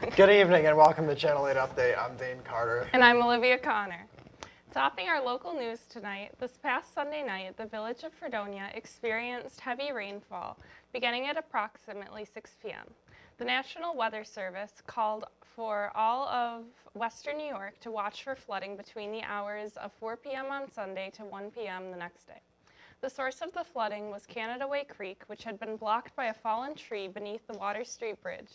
Good evening and welcome to Channel 8 Update. I'm Dane Carter. And I'm Olivia Connor. Topping our local news tonight, this past Sunday night, the village of Fredonia experienced heavy rainfall beginning at approximately 6 p.m. The National Weather Service called for all of Western New York to watch for flooding between the hours of 4 p.m. on Sunday to 1 p.m. the next day. The source of the flooding was Canada Way Creek, which had been blocked by a fallen tree beneath the Water Street Bridge.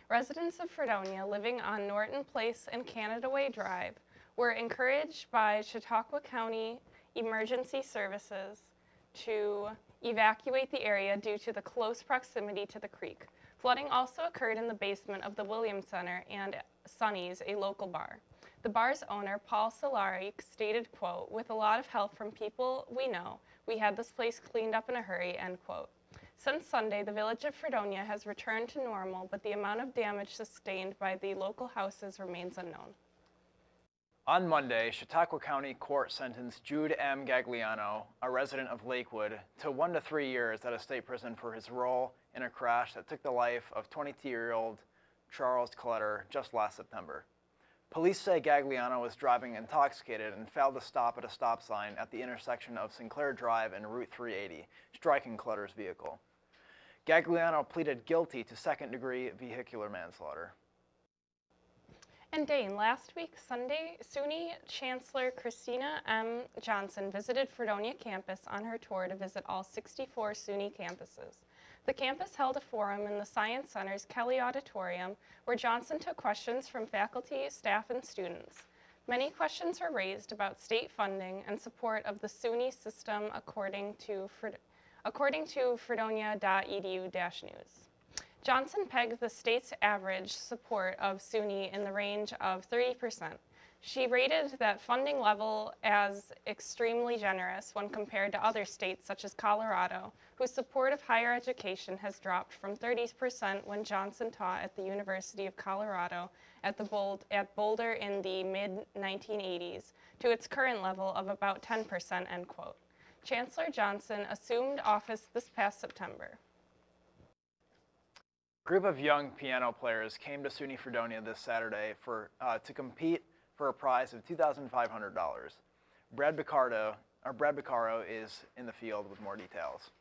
Residents of Fredonia living on Norton Place and Canada Way Drive were encouraged by Chautauqua County Emergency Services to evacuate the area due to the close proximity to the creek. Flooding also occurred in the basement of the Williams Center and Sonny's, a local bar. The bar's owner, Paul Solari, stated, quote, "With a lot of help from people we know, we had this place cleaned up in a hurry," end quote. Since Sunday, the village of Fredonia has returned to normal, but the amount of damage sustained by the local houses remains unknown. On Monday, Chautauqua County Court sentenced Jude M. Gagliano, a resident of Lakewood, to 1 to 3 years at a state prison for his role in a crash that took the life of 22-year-old Charles Clutter just last September. Police say Gagliano was driving intoxicated and failed to stop at a stop sign at the intersection of Sinclair Drive and Route 380, striking Clutter's vehicle. Gagliano pleaded guilty to second-degree vehicular manslaughter. And Dane, last week, Sunday, SUNY Chancellor Christina M. Johnson visited Fredonia campus on her tour to visit all 64 SUNY campuses. The campus held a forum in the Science Center's Kelly Auditorium where Johnson took questions from faculty, staff, and students. Many questions were raised about state funding and support of the SUNY system according to fredonia.edu-news. Johnson pegged the state's average support of SUNY in the range of 30%. She rated that funding level as extremely generous when compared to other states such as Colorado, whose support of higher education has dropped from 30% when Johnson taught at the University of Colorado at Boulder in the mid-1980s to its current level of about 10%, end quote. Chancellor Johnson assumed office this past September. A group of young piano players came to SUNY Fredonia this Saturday to compete for a prize of $2,500. Brad Beccaro is in the field with more details.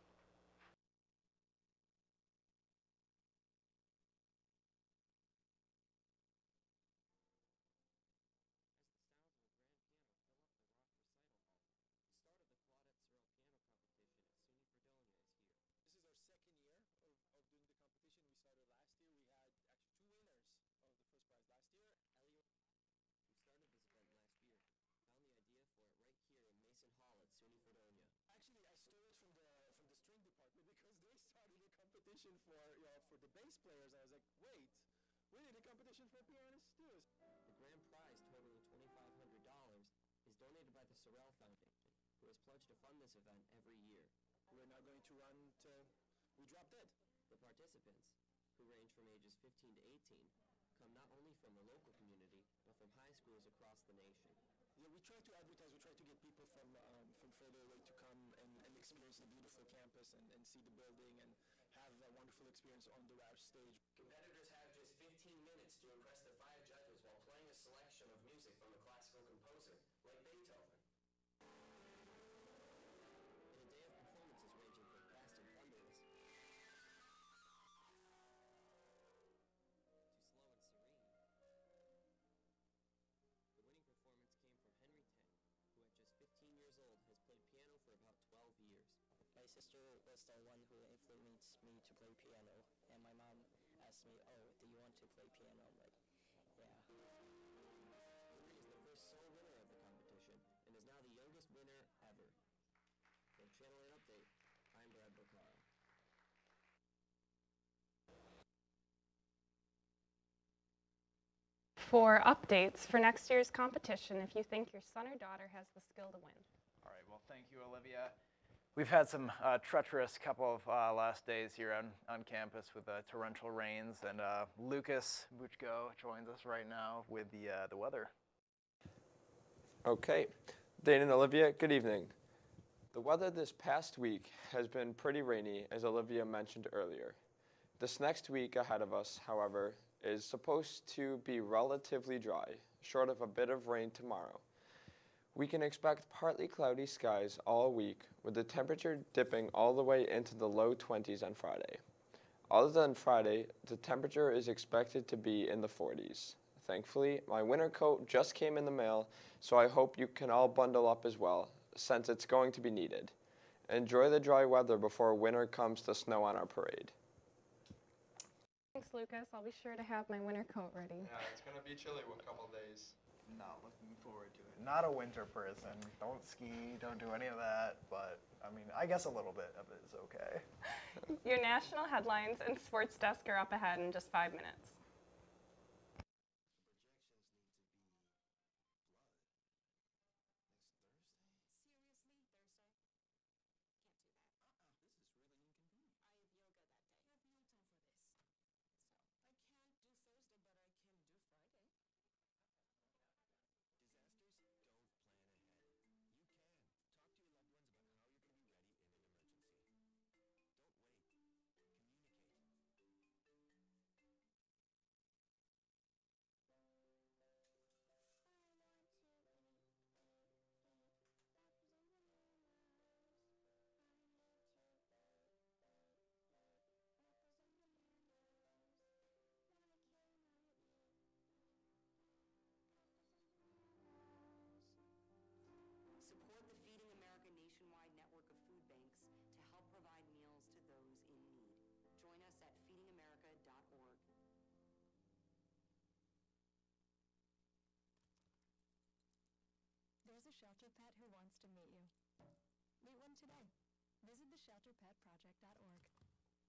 For the bass players, I was like, wait, we need a competition for pianists too. The grand prize, totaling $2,500, is donated by the Sorrell Foundation, who has pledged to fund this event every year. We're now going to run till we drop dead. The participants, who range from ages 15 to 18, come not only from the local community, but from high schools across the nation. Yeah, we try to advertise, we try to get people from further away to come and experience the beautiful campus and see the building and have a wonderful experience on the Roush stage. Competitors have just 15 minutes to impress the five judges while playing a selection of music from a classical composer, like Beethoven. In a day of performances ranging from fast and thunderous to slow and serene. The winning performance came from Henry Tang, who at just 15 years old has played piano for about 12 years. My sister was the one who influenced me to play piano, and my mom asked me, "Oh, do you want to play piano?" I'm like, "Yeah." Henry is the first sole winner of the competition and is now the youngest winner ever. For Channel 8 Update, I'm Brad Beccaro. For updates for next year's competition, if you think your son or daughter has the skill to win. All right, well, thank you, Olivia. We've had some treacherous couple of last days here on campus with torrential rains, and Lucas Buchko joins us right now with the weather. Okay, Dane and Olivia, good evening. The weather this past week has been pretty rainy, as Olivia mentioned earlier. This next week ahead of us, however, is supposed to be relatively dry, short of a bit of rain tomorrow. We can expect partly cloudy skies all week, with the temperature dipping all the way into the low 20s on Friday. Other than Friday, the temperature is expected to be in the 40s. Thankfully, my winter coat just came in the mail, so I hope you can all bundle up as well, since it's going to be needed. Enjoy the dry weather before winter comes to snow on our parade. Thanks, Lucas. I'll be sure to have my winter coat ready. Yeah, it's going to be chilly for a couple days. Not looking forward to it. Not a winter person. Don't ski, don't do any of that. But, I mean, I guess a little bit of it is okay. Your national headlines and sports desk are up ahead in just 5 minutes. Support the Feeding America nationwide network of food banks to help provide meals to those in need. Join us at feedingamerica.org. There's a shelter pet who wants to meet you. Meet one today. Visit theshelterpetproject.org.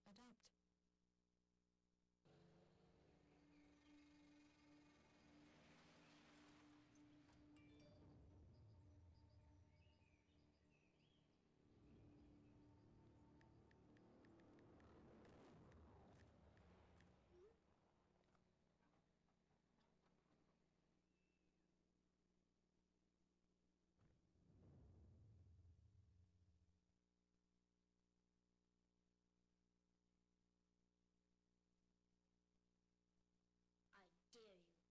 Adopt.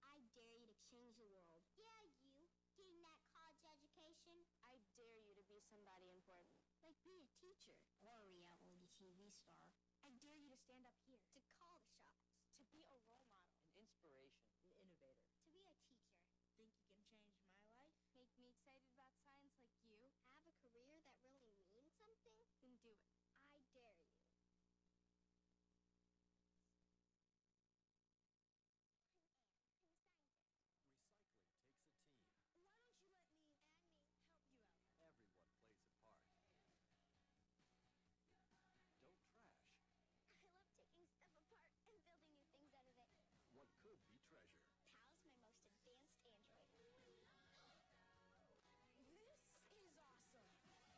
I dare you to change the world. Yeah, you. Getting that college education. I dare you to be somebody important. Like be a teacher. Or a reality TV star. I dare you to stand up here. To call the shots. To be a role model. An inspiration. An innovator. To be a teacher. Think you can change my life? Make me excited about science like you. Have a career that really means something? Then do it. I dare you. Why don't you let me help you out? Everyone plays a part. Don't trash I love taking stuff apart and building new things out of it. what could be treasure. Pal's my most advanced android. This is awesome. You haven't seen anything yet. Give your cardboard box another life.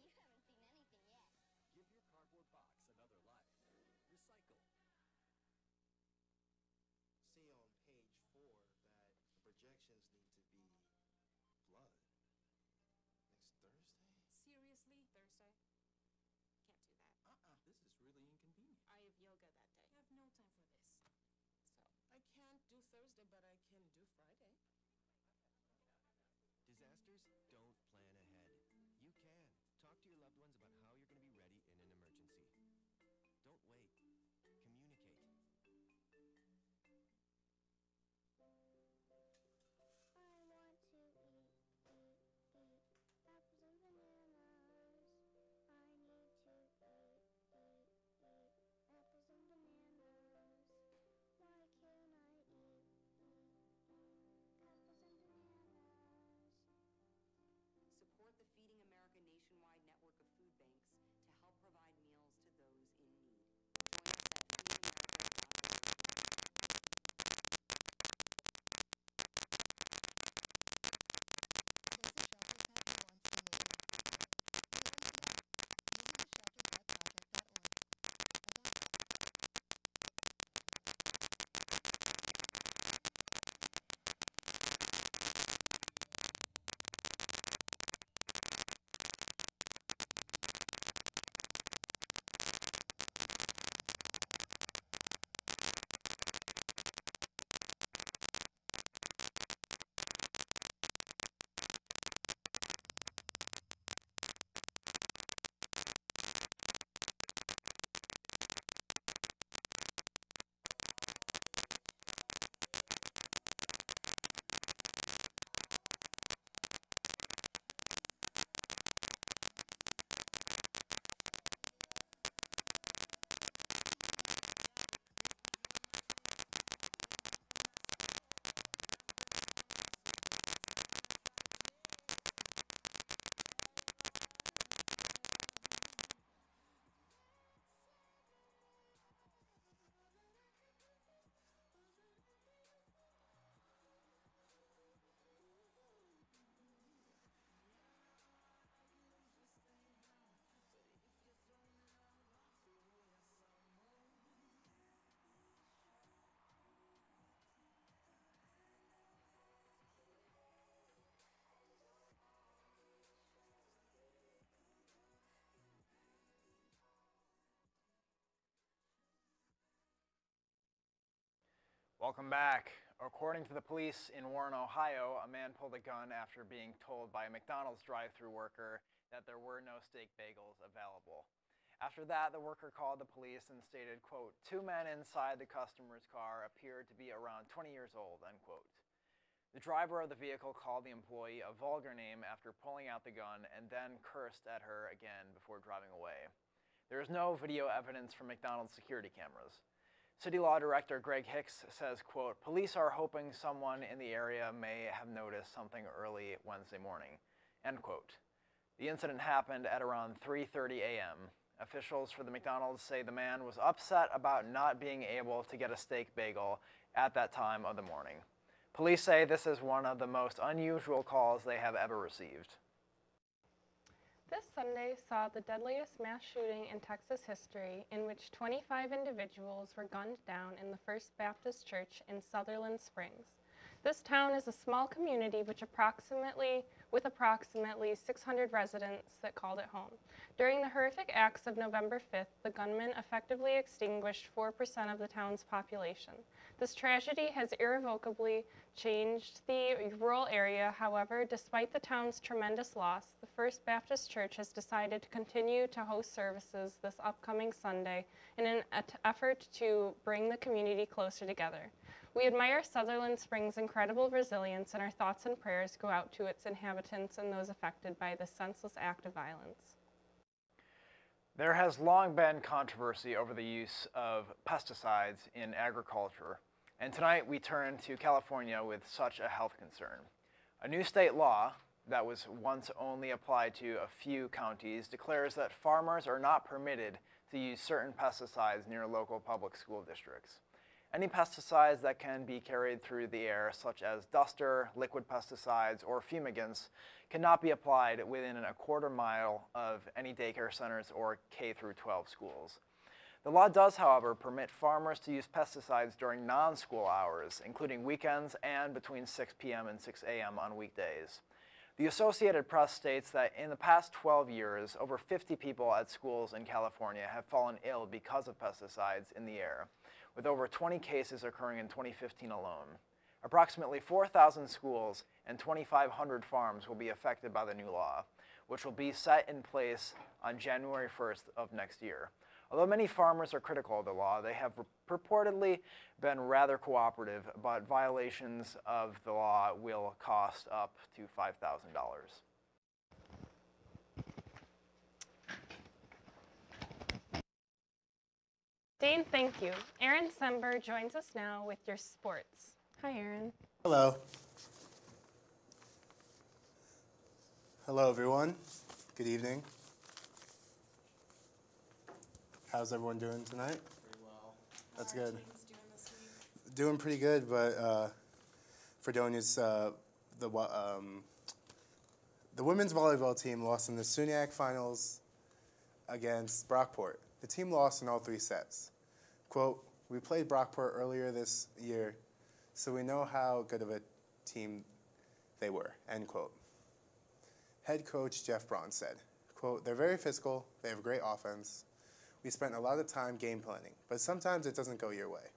Recycle. See on page 4 that the projections need to be blood. Next Thursday? Seriously? Thursday? Can't do that. This is really inconvenient. I have yoga that day. I have no time for this. So, I can't do Thursday, but I can do Friday. Disasters don't plan ahead. You can. Talk to your loved ones about how you're going to be ready in an emergency. Don't wait. Communicate. I want to eat apples and bananas. I need to eat apples and bananas. Welcome back. According to the police in Warren, Ohio, a man pulled a gun after being told by a McDonald's drive-thru worker that there were no steak bagels available. After that, the worker called the police and stated, quote, "Two men inside the customer's car appeared to be around 20 years old," end quote. The driver of the vehicle called the employee a vulgar name after pulling out the gun and then cursed at her again before driving away. There is no video evidence from McDonald's security cameras. City Law Director Greg Hicks says, quote, "Police are hoping someone in the area may have noticed something early Wednesday morning," end quote. The incident happened at around 3:30 a.m. Officials for the McDonald's say the man was upset about not being able to get a steak bagel at that time of the morning. Police say this is one of the most unusual calls they have ever received. This Sunday saw the deadliest mass shooting in Texas history, in which 25 individuals were gunned down in the First Baptist Church in Sutherland Springs. This town is a small community with approximately 600 residents that called it home. During the horrific acts of November 5th, the gunman effectively extinguished 4% of the town's population. This tragedy has irrevocably changed the rural area. However, despite the town's tremendous loss, the First Baptist Church has decided to continue to host services this upcoming Sunday in an effort to bring the community closer together. We admire Sutherland Springs' incredible resilience, and our thoughts and prayers go out to its inhabitants and those affected by this senseless act of violence. There has long been controversy over the use of pesticides in agriculture, and tonight we turn to California with such a health concern. A new state law that was once only applied to a few counties declares that farmers are not permitted to use certain pesticides near local public school districts. Any pesticides that can be carried through the air, such as duster, liquid pesticides, or fumigants, cannot be applied within a quarter mile of any daycare centers or K-12 schools. The law does, however, permit farmers to use pesticides during non-school hours, including weekends and between 6 p.m. and 6 a.m. on weekdays. The Associated Press states that in the past 12 years, over 50 people at schools in California have fallen ill because of pesticides in the air, with over 20 cases occurring in 2015 alone. Approximately 4,000 schools and 2,500 farms will be affected by the new law, which will be set in place on January 1st of next year. Although many farmers are critical of the law, they have purportedly been rather cooperative, but violations of the law will cost up to $5,000. Dane, thank you. Aaron Sember joins us now with your sports. Hi, Aaron. Hello. Hello, everyone. Good evening. How's everyone doing tonight? Pretty well. That's good. Doing pretty good, but Fredonia's the women's volleyball team lost in the SUNYAC finals against Brockport. The team lost in all 3 sets. Quote, "We played Brockport earlier this year, so we know how good of a team they were," end quote. Head coach Jeff Braun said, quote, "They're very physical, they have great offense. We spent a lot of time game planning, but sometimes it doesn't go your way.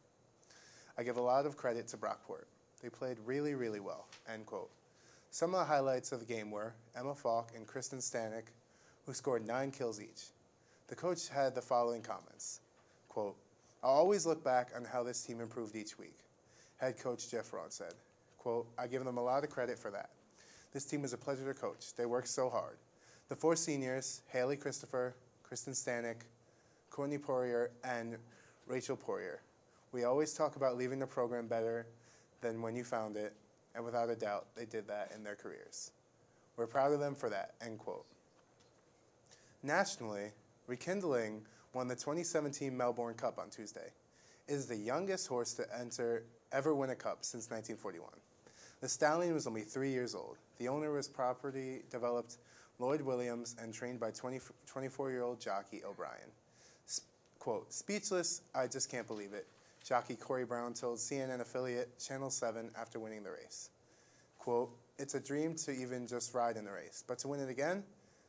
I give a lot of credit to Brockport. They played really, really well," end quote. Some of the highlights of the game were Emma Falk and Kristen Stanek, who scored 9 kills each. The coach had the following comments, quote, "I'll always look back on how this team improved each week." Head coach Jeff Braun said, quote, "I give them a lot of credit for that. This team is a pleasure to coach. They work so hard. The 4 seniors, Haley Christopher, Kristen Stanek, Courtney Poirier, and Rachel Poirier. We always talk about leaving the program better than when you found it, and without a doubt, they did that in their careers. We're proud of them for that," end quote. Nationally, Rekindling won the 2017 Melbourne Cup on Tuesday. It is the youngest horse to ever win a cup since 1941. The stallion was only 3 years old. The owner was property developed Lloyd Williams and trained by 24-year-old jockey O'Brien. Quote, "Speechless, I just can't believe it," jockey Corey Brown told CNN affiliate Channel 7 after winning the race. Quote, "It's a dream to even just ride in the race, but to win it again,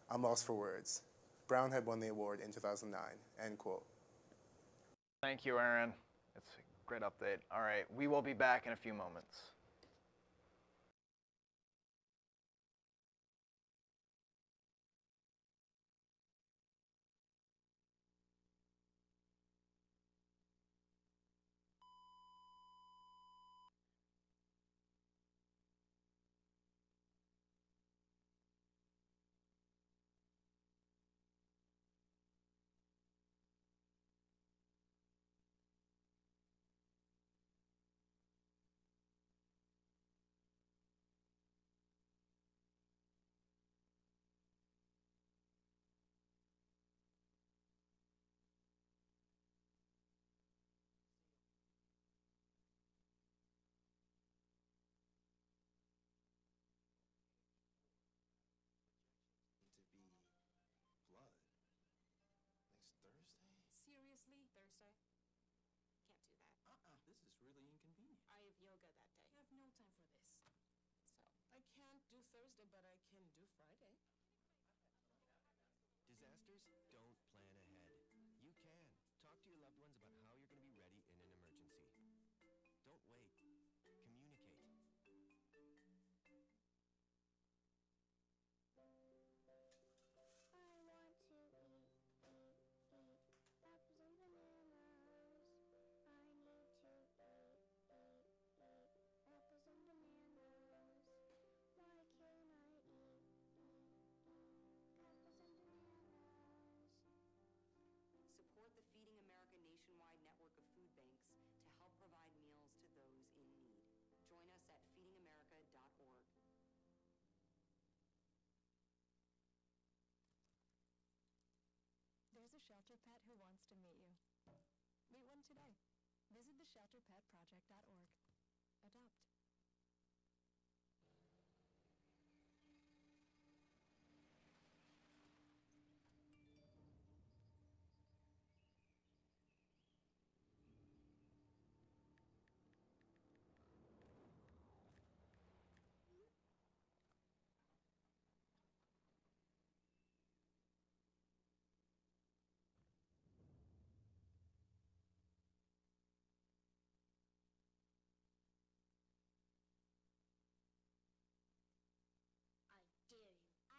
I'm lost for words." Brown had won the award in 2009, end quote. Thank you, Aaron. It's Great update. All right, we will be back in a few moments. To be blood next Thursday? Seriously? Thursday? Can't do that. This is really inconvenient. I have yoga that day. I have no time for this. So, I can't do Thursday, but I can do Friday. Disasters don't plan ahead. You can. Talk to your loved ones about how you're going to be ready in an emergency. Don't wait. Communicate. I want to eat apples and bananas. I need to eat apples and bananas. Why can't I eat apples and bananas? support the Feeding America nationwide network of food banks to help provide meals to those in need. Join us at feedingamerica.org. There's a shelter pet who wants to meet you. Meet one today. Visit theshelterpetproject.org. Adopt.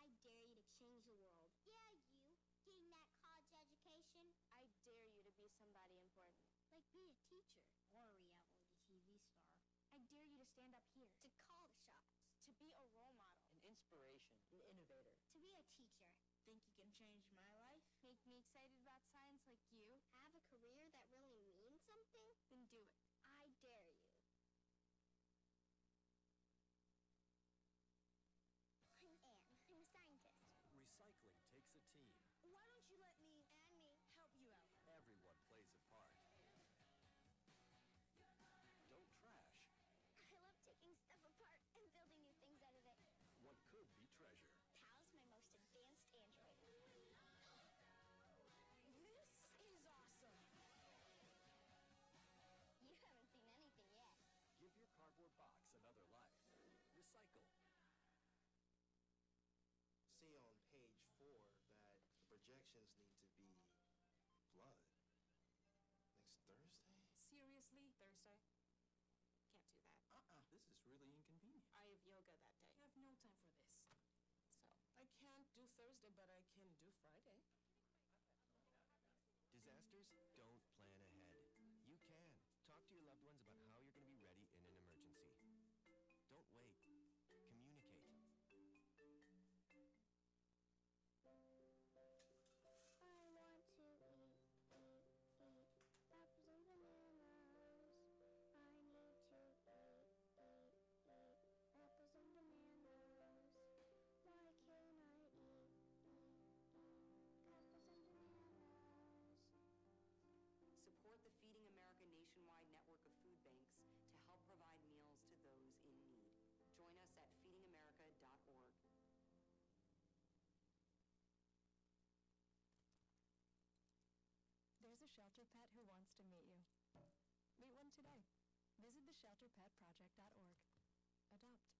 I dare you to change the world. Yeah, you. Getting that college education. I dare you to be somebody important. Like be a teacher. Or a reality TV star. I dare you to stand up here. To call the shots. To be a role model. An inspiration, an innovator. To be a teacher. Think you can change my life? Make me excited about science like you. Have a career that really means something? Then do it. I dare you. I'm Anne. I'm a scientist. Recycling takes a team. Why don't you let me and me help you out? Everyone plays a part. Don't trash I love taking stuff apart and building new things out of it. what could be treasure. Pal's my most advanced android. This is awesome. You haven't seen anything yet. Give your cardboard box another life. Recycle. See on page 4 that the projections need to be blood next Thursday? Seriously? Thursday? Can't do that. This is really inconvenient. I have yoga that day. I have no time for this. So, I can't do Thursday, but I can do Friday. Disasters don't plan ahead. You can. Talk to your loved ones about how you're going to be ready in an emergency. Don't wait. Communicate. I want to eat apples and bananas. I need to eat apples and bananas. Why can't I eat apples and bananas? support the Feeding America nationwide network of food banks to help provide meals to those in need. Join us at feedingamerica.org. There's a shelter pet who wants to meet you. Meet one today. Visit theshelterpetproject.org. Adopt.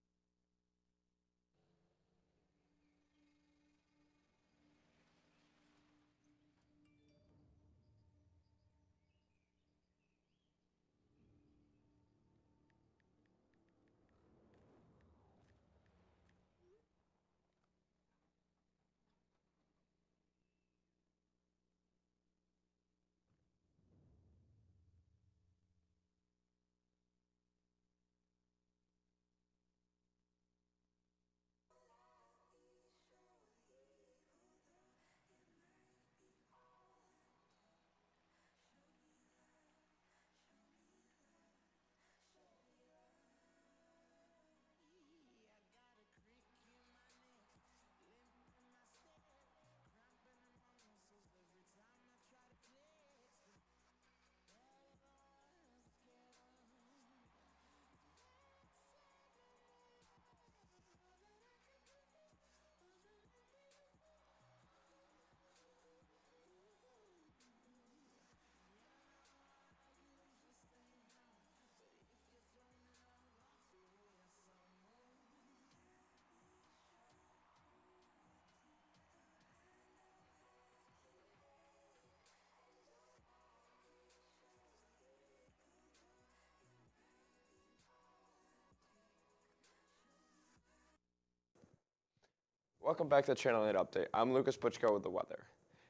Welcome back to Channel 8 Update. I'm Lucas Butchko with the weather.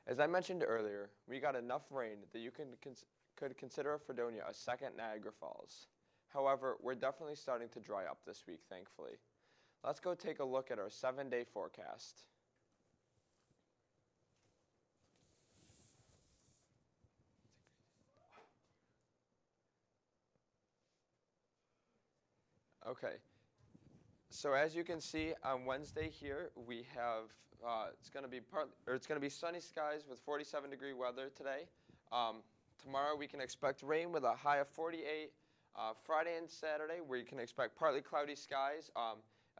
As I mentioned earlier, we got enough rain that you could consider Fredonia a second Niagara Falls. However, we're definitely starting to dry up this week, thankfully. Let's go take a look at our 7-day forecast. Okay, so as you can see on Wednesday here, we have it's going to be sunny skies with 47-degree weather today. Tomorrow we can expect rain with a high of 48. Friday and Saturday we can expect partly cloudy skies.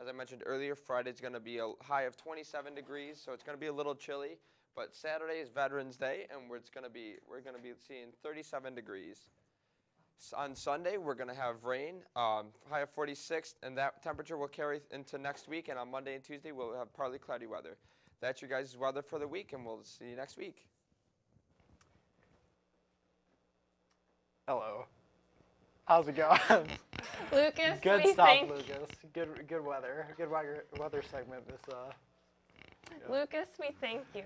As I mentioned earlier, Friday's going to be a high of 27 degrees, so it's going to be a little chilly. But Saturday is Veterans Day, and we're going to be seeing 37 degrees. On Sunday, we're going to have rain, high of 46, and that temperature will carry into next week. And on Monday and Tuesday, we'll have partly cloudy weather. That's your guys' weather for the week, and we'll see you next week. Hello. How's it going? Lucas, Good we stuff, thank Lucas. Good weather. Good weather segment. Yeah. Lucas, we thank you.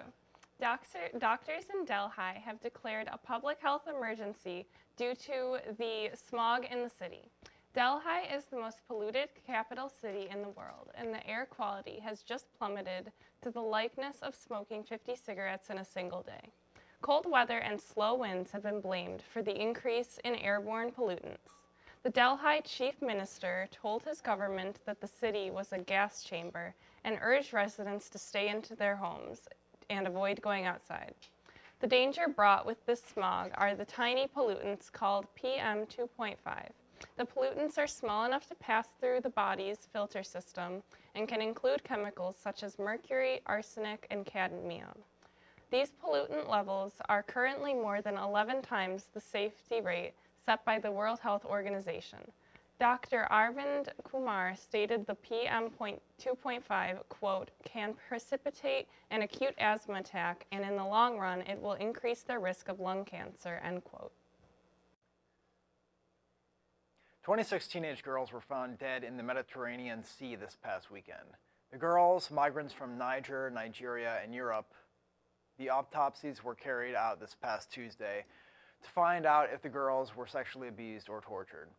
Doctors in Delhi have declared a public health emergency due to the smog in the city. Delhi is the most polluted capital city in the world, and the air quality has just plummeted to the likeness of smoking 50 cigarettes in a single day. Cold weather and slow winds have been blamed for the increase in airborne pollutants. The Delhi chief minister told his government that the city was a gas chamber and urged residents to stay into their homes and avoid going outside. The danger brought with this smog are the tiny pollutants called PM 2.5. The pollutants are small enough to pass through the body's filter system and can include chemicals such as mercury, arsenic, and cadmium. These pollutant levels are currently more than 11 times the safety rate set by the World Health Organization. Dr. Arvind Kumar stated the PM 2.5, quote, can precipitate an acute asthma attack, and in the long run, it will increase their risk of lung cancer, end quote. 26 teenage girls were found dead in the Mediterranean Sea this past weekend. The girls, migrants from Niger, Nigeria, and Europe, the autopsies were carried out this past Tuesday to find out if the girls were sexually abused or tortured.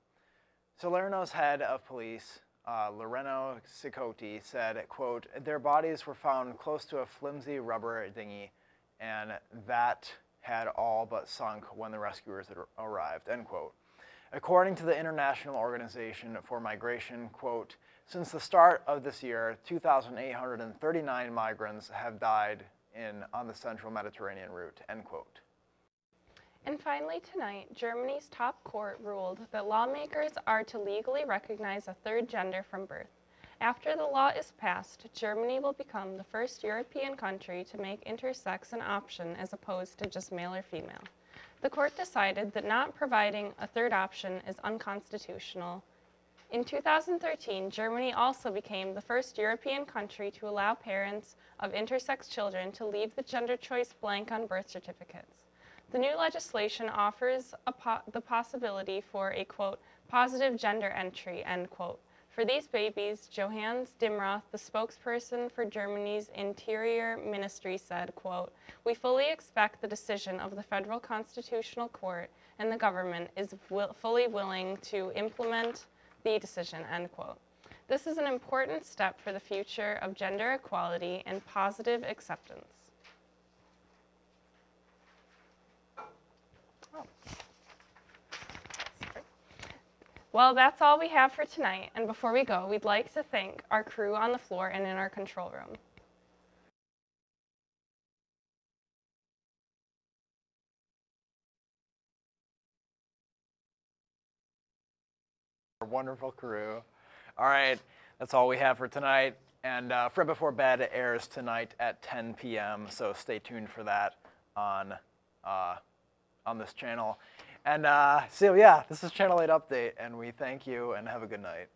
Salerno's head of police, Loreno Sicoti, said, quote, their bodies were found close to a flimsy rubber dinghy, and that had all but sunk when the rescuers arrived, end quote. According to the International Organization for Migration, quote, since the start of this year, 2,839 migrants have died on the central Mediterranean route, end quote. And finally tonight, Germany's top court ruled that lawmakers are to legally recognize a third gender from birth. After the law is passed, Germany will become the first European country to make intersex an option as opposed to just male or female. The court decided that not providing a third option is unconstitutional. In 2013, Germany also became the first European country to allow parents of intersex children to leave the gender choice blank on birth certificates. The new legislation offers the possibility for a, quote, positive gender entry, end quote. For these babies, Johannes Dimroth, the spokesperson for Germany's Interior Ministry, said, quote, we fully expect the decision of the Federal Constitutional Court, and the government is fully willing to implement the decision, end quote. This is an important step for the future of gender equality and positive acceptance. Well, that's all we have for tonight, and before we go, we'd like to thank our crew on the floor and in our control room. Our wonderful crew. All right, that's all we have for tonight, and Fred Before Bed airs tonight at 10 p.m., so stay tuned for that on this channel. And so yeah, this is Channel 8 Update, and we thank you and have a good night.